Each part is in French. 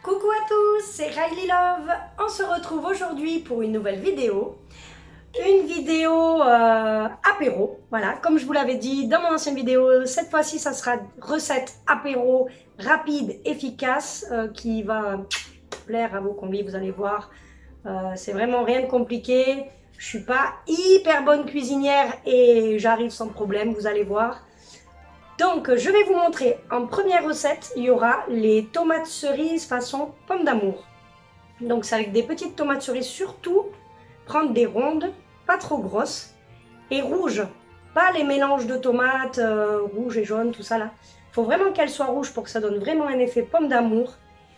Coucou à tous, c'est Riley Love. On se retrouve aujourd'hui pour une nouvelle vidéo. Une vidéo apéro, voilà, comme je vous l'avais dit dans mon ancienne vidéo, cette fois-ci ça sera recette apéro rapide, efficace, qui va plaire à vos combis, vous allez voir. C'est vraiment rien de compliqué. Je suis pas hyper bonne cuisinière et j'arrive sans problème, vous allez voir. Donc je vais vous montrer en première recette, il y aura les tomates cerises façon pomme d'amour. Donc c'est avec des petites tomates cerises, surtout prendre des rondes, pas trop grosses, et rouges, pas les mélanges de tomates rouges et jaunes, tout ça là. Il faut vraiment qu'elles soient rouges pour que ça donne vraiment un effet pomme d'amour.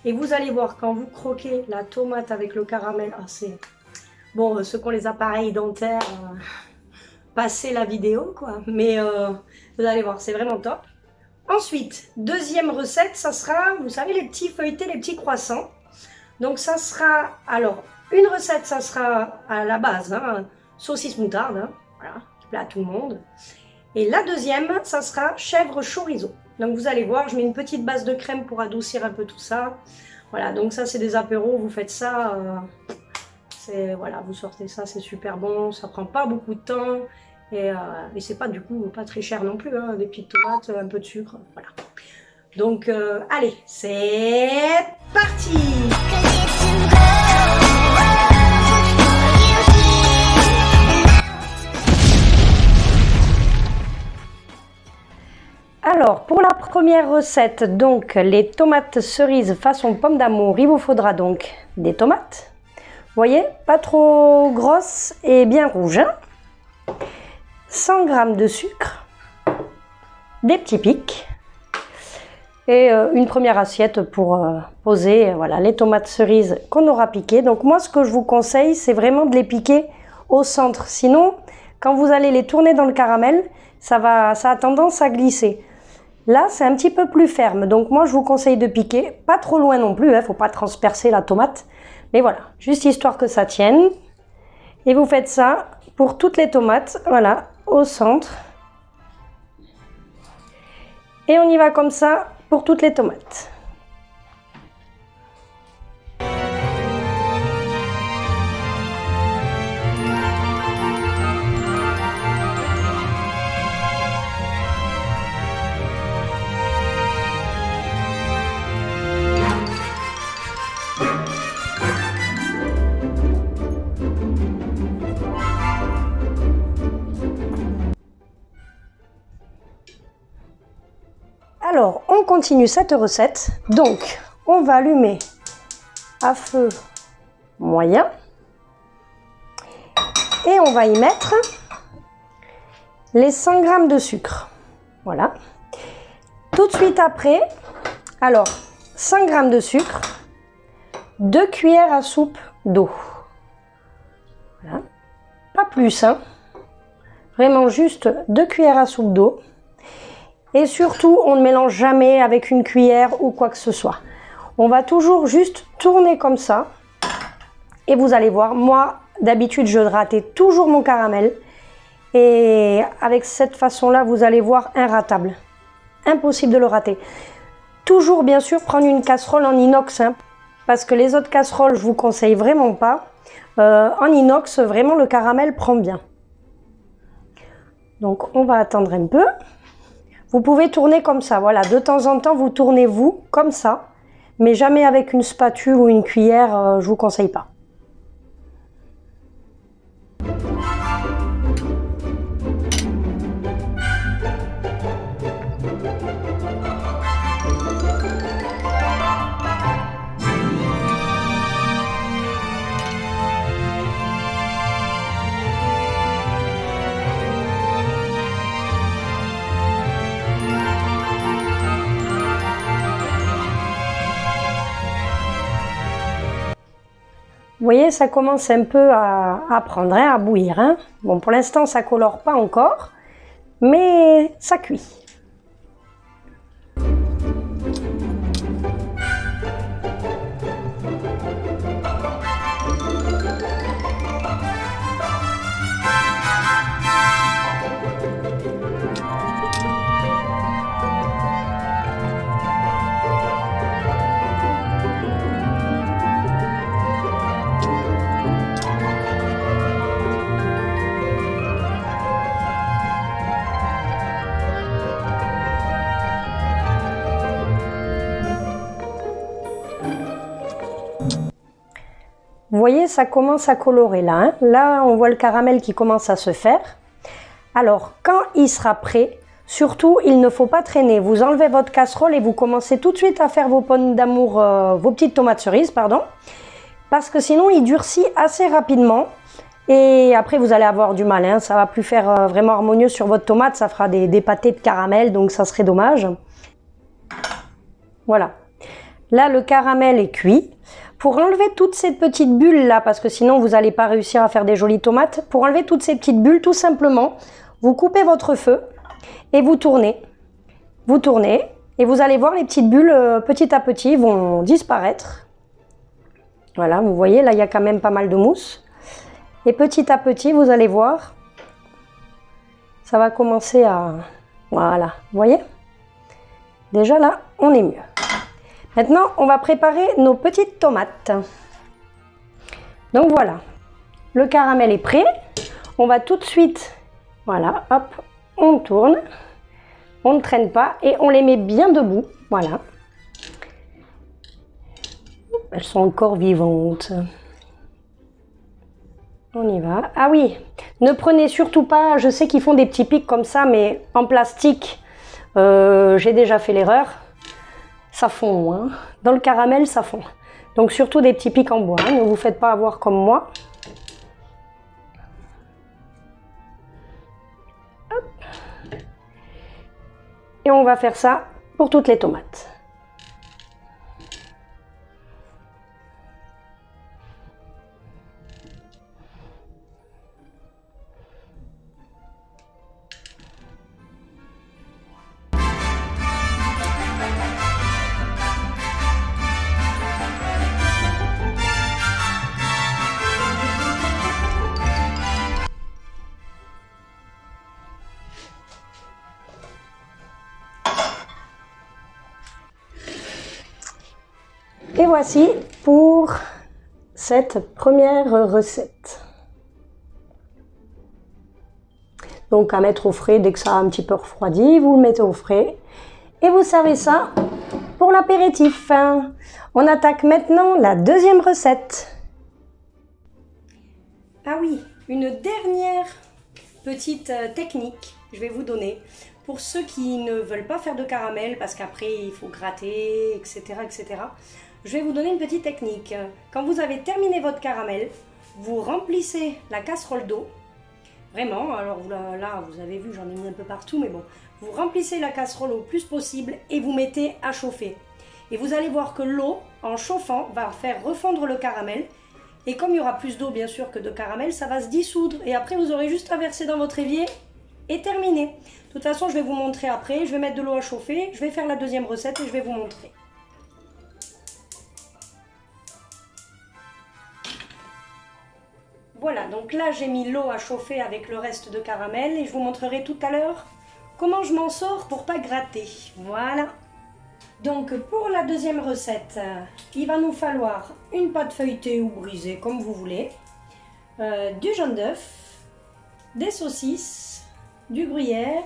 Et vous allez voir quand vous croquez la tomate avec le caramel, c'est bon, ceux qui ont les appareils dentaires, passez la vidéo quoi, mais vous allez voir, c'est vraiment top. Ensuite, deuxième recette, ça sera, vous savez, les petits feuilletés, les petits croissants. Donc ça sera, alors, une recette, ça sera à la base, hein, saucisse moutarde, hein, voilà, qui plaît à tout le monde. Et la deuxième, ça sera chèvre chorizo. Donc vous allez voir, je mets une petite base de crème pour adoucir un peu tout ça. Voilà, donc ça c'est des apéros, vous faites ça, voilà, vous sortez ça, c'est super bon, ça prend pas beaucoup de temps. Et c'est pas du coup pas très cher non plus, hein, des petites tomates, un peu de sucre, voilà. Donc allez, c'est parti! Alors pour la première recette, donc les tomates cerises façon pomme d'amour, il vous faudra donc des tomates. Vous voyez, pas trop grosses et bien rouges, hein. 100 g de sucre, des petits pics et une première assiette pour poser voilà, les tomates cerises qu'on aura piquées. Donc moi ce que je vous conseille, c'est vraiment de les piquer au centre. Sinon, quand vous allez les tourner dans le caramel, ça a tendance à glisser. Là, c'est un petit peu plus ferme. Donc moi je vous conseille de piquer, pas trop loin non plus, hein, faut pas transpercer la tomate. Mais voilà, juste histoire que ça tienne. Et vous faites ça pour toutes les tomates, voilà, au centre. Et on y va comme ça pour toutes les tomates. Alors, on continue cette recette. Donc, on va allumer à feu moyen. Et on va y mettre les 100 g de sucre. Voilà. Tout de suite après, alors, 100 g de sucre, 2 cuillères à soupe d'eau. Voilà. Pas plus, hein. Vraiment juste 2 cuillères à soupe d'eau. Et surtout, on ne mélange jamais avec une cuillère ou quoi que ce soit. On va toujours juste tourner comme ça. Et vous allez voir, moi, d'habitude, je ratais toujours mon caramel. Et avec cette façon-là, vous allez voir, inratable. Impossible de le rater. Toujours, bien sûr, prendre une casserole en inox. Hein, parce que les autres casseroles, je vous conseille vraiment pas. En inox, vraiment, le caramel prend bien. Donc, on va attendre un peu. Vous pouvez tourner comme ça, voilà, de temps en temps vous tournez vous, comme ça, mais jamais avec une spatule ou une cuillère, je vous conseille pas. Vous voyez, ça commence un peu à prendre, hein, à bouillir. Hein. Bon, pour l'instant, ça colore pas encore, mais ça cuit. vous voyez, ça commence à colorer là, hein. Là, on voit le caramel qui commence à se faire. Alors, quand il sera prêt, surtout, il ne faut pas traîner. Vous enlevez votre casserole et vous commencez tout de suite à faire vos pommes d'amour, vos petites tomates cerises, pardon. Parce que sinon, il durcit assez rapidement. Et après, vous allez avoir du mal, hein. Ça va plus faire vraiment harmonieux sur votre tomate. Ça fera des pâtés de caramel, donc ça serait dommage. Voilà. Là, le caramel est cuit. Pour enlever toutes ces petites bulles là, parce que sinon vous n'allez pas réussir à faire des jolies tomates, pour enlever toutes ces petites bulles, tout simplement, vous coupez votre feu et vous tournez. Vous tournez et vous allez voir les petites bulles petit à petit vont disparaître. Voilà, vous voyez, là il y a quand même pas mal de mousse. Et petit à petit, vous allez voir, ça va commencer à... Voilà, vous voyez? Déjà là, on est mieux. Maintenant, on va préparer nos petites tomates. Donc voilà, le caramel est prêt. On va tout de suite, voilà, hop, on tourne. On ne traîne pas et on les met bien debout. Voilà. Elles sont encore vivantes. On y va. Ah oui, ne prenez surtout pas, je sais qu'ils font des petits pics comme ça, mais en plastique, j'ai déjà fait l'erreur. Ça fond, hein. Dans le caramel, ça fond. Donc surtout des petits pics en bois, hein. Ne vous faites pas avoir comme moi. Hop. Et on va faire ça pour toutes les tomates. Et voici pour cette première recette. Donc à mettre au frais dès que ça a un petit peu refroidi, vous le mettez au frais et vous servez ça pour l'apéritif. On attaque maintenant la deuxième recette. Ah oui, une dernière petite technique je vais vous donner pour ceux qui ne veulent pas faire de caramel parce qu'après il faut gratter, etc., etc. Je vais vous donner une petite technique. Quand vous avez terminé votre caramel, vous remplissez la casserole d'eau. Vraiment, alors là vous avez vu, j'en ai mis un peu partout, mais bon. Vous remplissez la casserole au plus possible et vous mettez à chauffer. Et vous allez voir que l'eau, en chauffant, va faire refondre le caramel. Et comme il y aura plus d'eau bien sûr que de caramel, ça va se dissoudre. Et après vous aurez juste à verser dans votre évier et terminé. De toute façon, je vais vous montrer après. Je vais mettre de l'eau à chauffer, je vais faire la deuxième recette et je vais vous montrer. Voilà, donc là j'ai mis l'eau à chauffer avec le reste de caramel et je vous montrerai tout à l'heure comment je m'en sors pour pas gratter. Voilà. Donc pour la deuxième recette, il va nous falloir une pâte feuilletée ou brisée comme vous voulez, du jaune d'œuf, des saucisses, du gruyère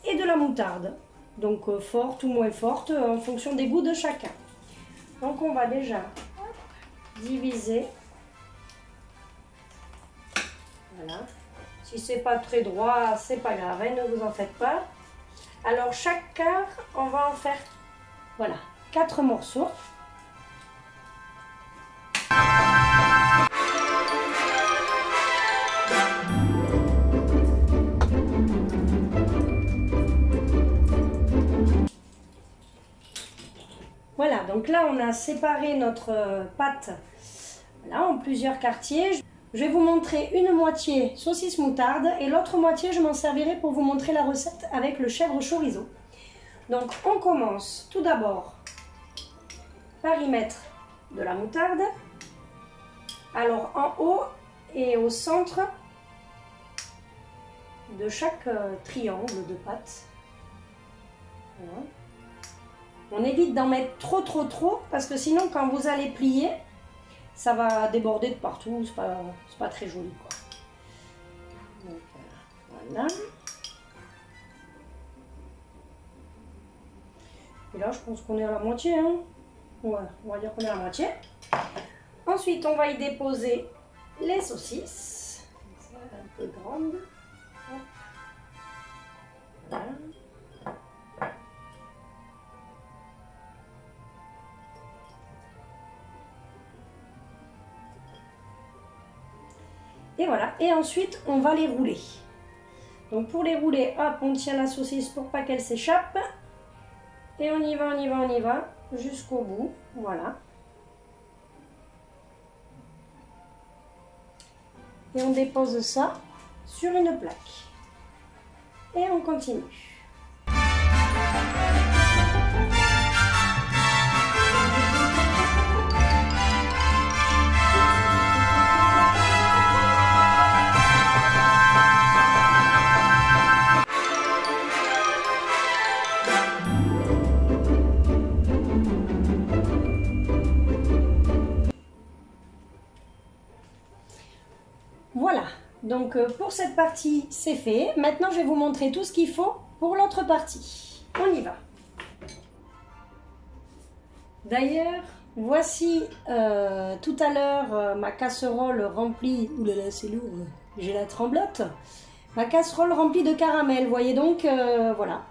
et de la moutarde. Donc forte ou moins forte en fonction des goûts de chacun. Donc on va déjà diviser. Voilà. Si c'est pas très droit, c'est pas grave, hein, ne vous en faites pas. Alors chaque quart, on va en faire, voilà, 4 morceaux. Voilà, donc là on a séparé notre pâte là, en plusieurs quartiers. Je vais vous montrer une moitié saucisse moutarde et l'autre moitié je m'en servirai pour vous montrer la recette avec le chèvre chorizo. Donc on commence tout d'abord par y mettre de la moutarde. Alors en haut et au centre de chaque triangle de pâte. Voilà. On évite d'en mettre trop parce que sinon quand vous allez plier, ça va déborder de partout, c'est pas très joli quoi. Donc, voilà. Et là je pense qu'on est à la moitié, hein. Ouais, on va dire qu'on est à la moitié. Ensuite, on va y déposer les saucisses. Ça, un peu grande. Voilà. Et voilà. Et ensuite, on va les rouler. Donc pour les rouler, hop, on tient la saucisse pour pas qu'elle s'échappe. Et on y va, on y va, on y va, jusqu'au bout. Voilà. Et on dépose ça sur une plaque. Et on continue. Voilà, donc pour cette partie c'est fait. Maintenant je vais vous montrer tout ce qu'il faut pour l'autre partie. On y va. D'ailleurs, voici tout à l'heure ma casserole remplie. Ouh là là, c'est lourd, j'ai la tremblote. Ma casserole remplie de caramel, vous voyez donc, voilà.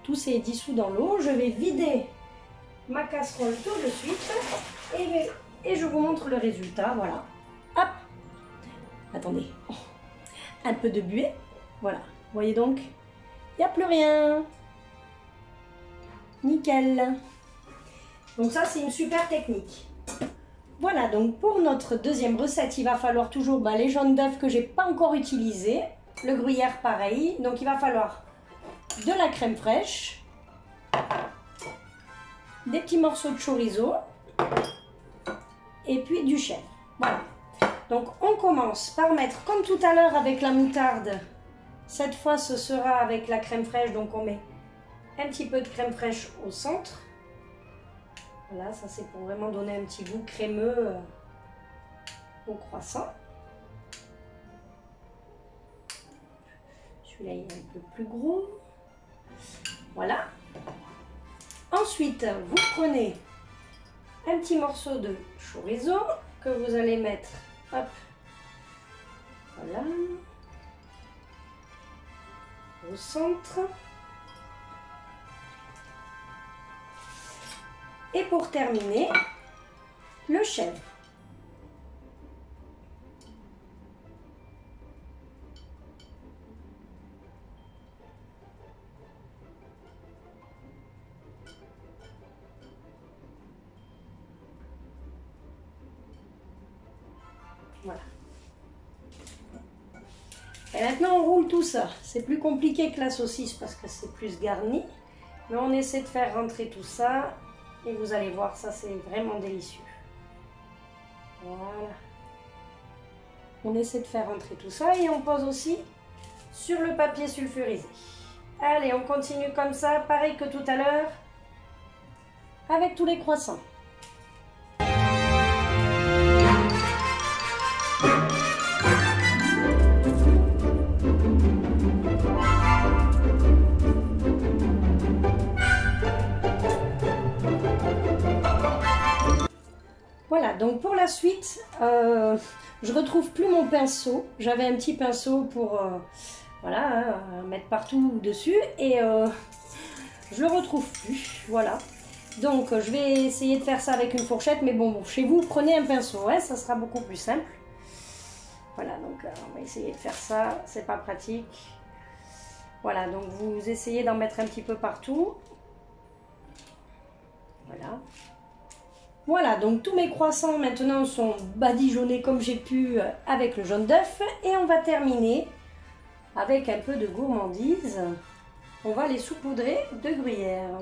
Tout s'est dissous dans l'eau. Je vais vider ma casserole tout de suite et je vous montre le résultat, voilà. Hop! Attendez, un peu de buée, voilà, vous voyez donc, il n'y a plus rien, nickel. Donc ça c'est une super technique. Voilà, donc pour notre deuxième recette, il va falloir toujours les jaunes d'œufs que j'ai pas encore utilisés, le gruyère pareil, donc il va falloir de la crème fraîche, des petits morceaux de chorizo et puis du chèvre, voilà. Donc on commence par mettre, comme tout à l'heure avec la moutarde, cette fois ce sera avec la crème fraîche, donc on met un petit peu de crème fraîche au centre. Voilà, ça c'est pour vraiment donner un petit goût crémeux au croissant. Celui-là il est un peu plus gros. Voilà. Ensuite, vous prenez un petit morceau de chorizo que vous allez mettre. Hop, voilà, au centre. Et pour terminer, le chèvre. Voilà. Et maintenant on roule tout ça. C'est plus compliqué que la saucisse parce que c'est plus garni. Mais on essaie de faire rentrer tout ça. Et vous allez voir, ça c'est vraiment délicieux. Voilà. On essaie de faire rentrer tout ça et on pose aussi sur le papier sulfurisé. Allez, on continue comme ça, pareil que tout à l'heure, avec tous les croissants. Voilà, donc pour la suite, je retrouve plus mon pinceau. J'avais un petit pinceau pour voilà, mettre partout dessus et je le retrouve plus. Voilà, donc je vais essayer de faire ça avec une fourchette, mais bon, chez vous, prenez un pinceau, hein, ça sera beaucoup plus simple. Voilà, donc on va essayer de faire ça, c'est pas pratique. Voilà, donc vous essayez d'en mettre un petit peu partout. Voilà. Voilà, donc tous mes croissants maintenant sont badigeonnés comme j'ai pu avec le jaune d'œuf. Et on va terminer avec un peu de gourmandise. On va les saupoudrer de gruyère.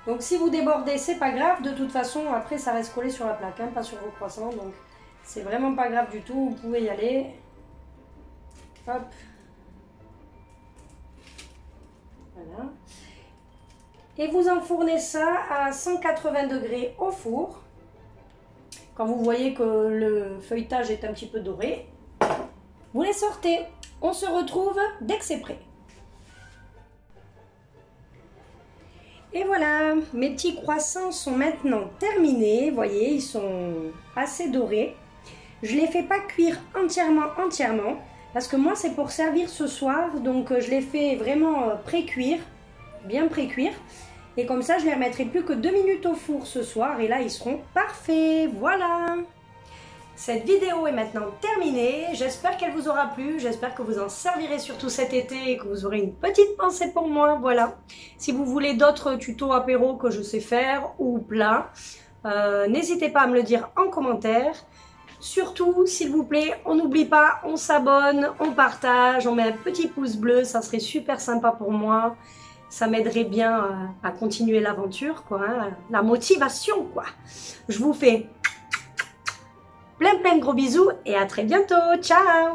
Donc si vous débordez, c'est pas grave. De toute façon, après ça reste collé sur la plaque, hein, pas sur vos croissants. Donc c'est vraiment pas grave du tout. Vous pouvez y aller. Hop. Voilà. Et vous enfournez ça à 180 degrés au four. Quand vous voyez que le feuilletage est un petit peu doré, vous les sortez. On se retrouve dès que c'est prêt. Et voilà, mes petits croissants sont maintenant terminés. Vous voyez, ils sont assez dorés. Je ne les fais pas cuire entièrement, parce que moi c'est pour servir ce soir. Donc je les fais vraiment pré-cuire, bien pré-cuire. Et comme ça, je les remettrai plus que 2 minutes au four ce soir. Et là, ils seront parfaits. Voilà! Cette vidéo est maintenant terminée, j'espère qu'elle vous aura plu, j'espère que vous en servirez surtout cet été et que vous aurez une petite pensée pour moi, voilà. Si vous voulez d'autres tutos apéro que je sais faire ou plats, n'hésitez pas à me le dire en commentaire. Surtout, s'il vous plaît, on n'oublie pas, on s'abonne, on partage, on met un petit pouce bleu, ça serait super sympa pour moi. Ça m'aiderait bien à continuer l'aventure, quoi, hein, la motivation, quoi. Je vous fais plein de gros bisous et à très bientôt. Ciao!